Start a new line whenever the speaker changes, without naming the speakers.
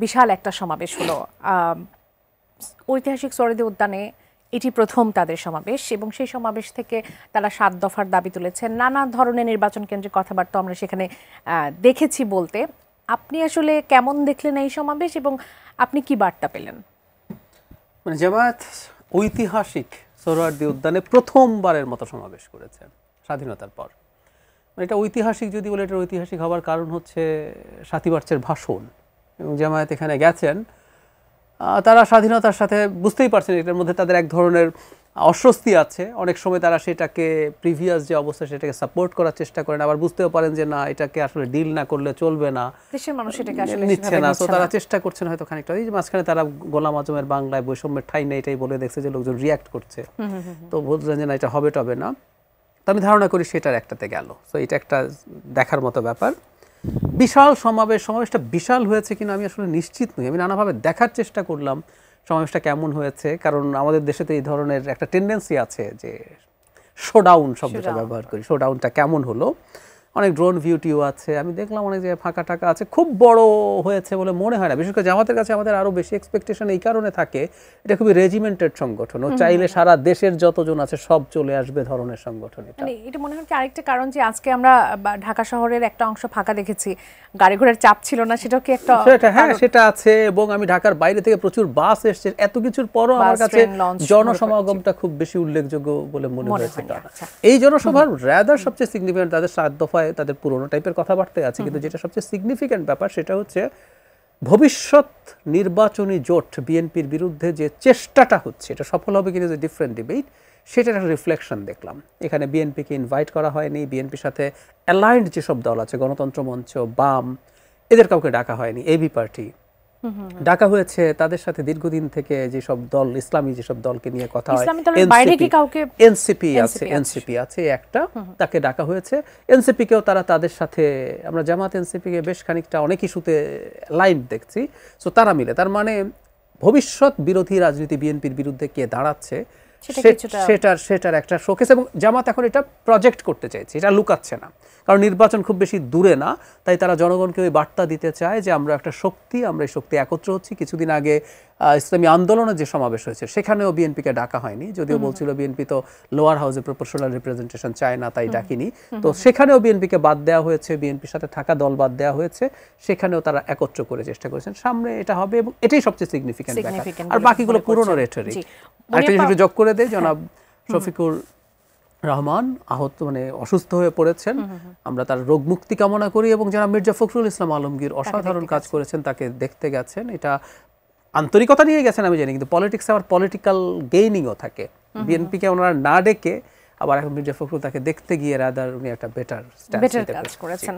বিশাল একটা সমাবেশ হলো ঐতিহাসিক সোহরাওয়ার্দী উদ্যানে। এটি প্রথম তাদের সমাবেশ এবং সেই সমাবেশ থেকে তারা 7 দফার দাবি তুলেছেন। নানা ধরনের নির্বাচন কেন্দ্রিক কথাবার্তা আমরা সেখানে দেখেছি বলতে। আপনি আসলে কেমন দেখলেন এই সমাবেশ এবং আপনি কি বার্তা পেলেন?
মানে জামায়াত ঐতিহাসিক সোহরাওয়ার্দী উদ্যানে প্রথমবারের মতো সমাবেশ করেছে স্বাধীনতার পর। এটা ঐতিহাসিক যদি বলে, এটা ঐতিহাসিক হওয়ার কারণ হচ্ছে 7ই মার্চের ভাষণ এবং জামায়াত এখানে গেছেন। তারা স্বাধীনতার সাথে বুঝতেই পারছেন এটার মধ্যে তাদের এক ধরনের অস্বস্তি আছে। অনেক সময় তারা সেটাকে প্রিভিয়াস যে অবস্থা সেটাকে সাপোর্ট করার চেষ্টা করেন, আবার বুঝতেও পারেন যে না, এটাকে আসলে ডিল না করলে চলবে না,
দেশের মানুষ এটাকে আসলে
নিচ্ছে না। তো তারা চেষ্টা করছেন হয়তো খানিকটা। এই মাঝখানে তারা গোলাম আজমের বাংলায় বৈষম্যের ঠাঁই নেই এটাই বলে দেখছে যে লোকজন রিয়াক্ট করছে, তো বুঝলেন যে না, এটা হবে টবে না। তো আমি ধারণা করি সেটার একটাতে গেল। তো এটা একটা দেখার মতো ব্যাপার। বিশাল সমাবেশটা বিশাল হয়েছে কিনা আমি আসলে নিশ্চিত নই। আমি নানাভাবে দেখার চেষ্টা করলাম সমাবেশটা কেমন হয়েছে, কারণ আমাদের দেশে তো এই ধরনের একটা টেন্ডেন্সি আছে যে শোডাউন শব্দটা ব্যবহার করি। শোডাউনটা কেমন হলো? অনেক ড্রোন ভিউটিও আছে, আমি দেখলাম অনেক জায়গায় ফাঁকা টাকা আছে। খুব বড় হয়েছে বলে মনে হয় না। বিশেষ করে জামাতের কাছে আমাদের আরও বেশি এক্সপেকটেশন এই কারণে থাকে, এটা খুবই রেজিমেন্টেড সংগঠন। ও চাইলে সারা দেশের যতজন আছে সব চলে আসবে ধরনের সংগঠন।
এটা মনে হয় আরেকটা কারণ যে আজকে আমরা ঢাকা শহরের একটা অংশ ফাঁকা দেখেছি, গাড়ি ঘোড়ার চাপ ছিল না, সেটাও কি একটা?
হ্যাঁ, সেটা আছে। এবং আমি ঢাকার বাইরে থেকে প্রচুর বাস এসছে, এত কিছুর পরও আমার কাছে জনসমাগমটা খুব বেশি উল্লেখযোগ্য বলে মনে হয়েছে। এই জনসভার রাদার সবচেয়ে সিগনিফিকেন্ট, তাদের 7 দফায় তাদের পুরোনো টাইপের কথাবার্তাই আছে, কিন্তু যেটা সবচেয়ে সিগনিফিকেন্ট ব্যাপার সেটা হচ্ছে ভবিষ্যৎ নির্বাচনী জোট বিএনপির বিরুদ্ধে যে চেষ্টাটা হচ্ছে, এটা সফল হবে কিনা যে ডিফারেন্ট ডিবেট, সেটার একটা রিফ্লেকশন দেখলাম। এখানে বিএনপিকে ইনভাইট করা হয়নি, বিএনপির সাথে অ্যালাইন্ড যেসব দল আছে, গণতন্ত্র মঞ্চ, বাম, এদের কাউকে ডাকা হয়নি। এবি পার্টি ডাকা হয়েছে, তাদের সাথে দীর্ঘদিন থেকে যেসব দল, ইসলামী যেসব দলকে নিয়ে কথা হয়, এনসিপি আছে একটা, তাকে ডাকা হয়েছে। এনসিপিকেও তাদের সাথে, আমরা জামাত এনসিপিকে বেশ খানিকটা অনেক ইস্যুতে লাইন দেখছি। সো তারা মিলে, তার মানে ভবিষ্যৎ বিরোধী রাজনীতি বিএনপির বিরুদ্ধে কে দাঁড়াচ্ছে সেটার একটা শোকেস। এবং জামাত এখন এটা প্রজেক্ট করতে চাইছে, এটা লুকাচ্ছে না, কারণ নির্বাচন খুব বেশি দূরে না। তাই তারা জনগণকে ওই বার্তা দিতে চায় যে আমরা একটা শক্তি, আমরা এই শক্তি একত্র হচ্ছি। কিছুদিন আগে ইসলামী আন্দোলনের যে সমাবেশ হয়েছে সেখানেও বিএনপিকে ডাকা হয়নি, যদিও বলছিল বিএনপি তো লোয়ার হাউসে প্রপোর্শনাল রিপ্রেজেন্টেশন চায় না, তাই ডাকিনি। তো সেখানেও বিএনপিকে বাদ দেওয়া হয়েছে, বিএনপির সাথে থাকা দল বাদ দেওয়া হয়েছে, সেখানেও তারা একত্র করে চেষ্টা করেছেন। সামনে এটা হবে এবং এটাই সবচেয়ে সিগনিফিক্যান্ট ব্যাপার, আর বাকিগুলো পুরনো রেটরিক। একটা জিনিস যোগ করে দেয়, জনাব শফিকুর রহমান অসুস্থ হয়ে পড়েছেন, আমরা তার রোগ মুক্তি কামনা করি। এবং যারা মির্জা ফখরুল ইসলাম আলমগীর অসাধারণ কাজ করেছেন, তাকে দেখতে গেছেন। এটা আন্তরিকতা নিয়ে গেছেন আমি জানি, কিন্তু পলিটিক্স আবার পলিটিক্যাল গেইনিংও থাকে। বিএনপিকে ওনারা না ডেকে আবার এখন মির্জা ফখরুল তাকে দেখতে গিয়ে রাদার উনি একটা বেটার
কাজ করেছেন।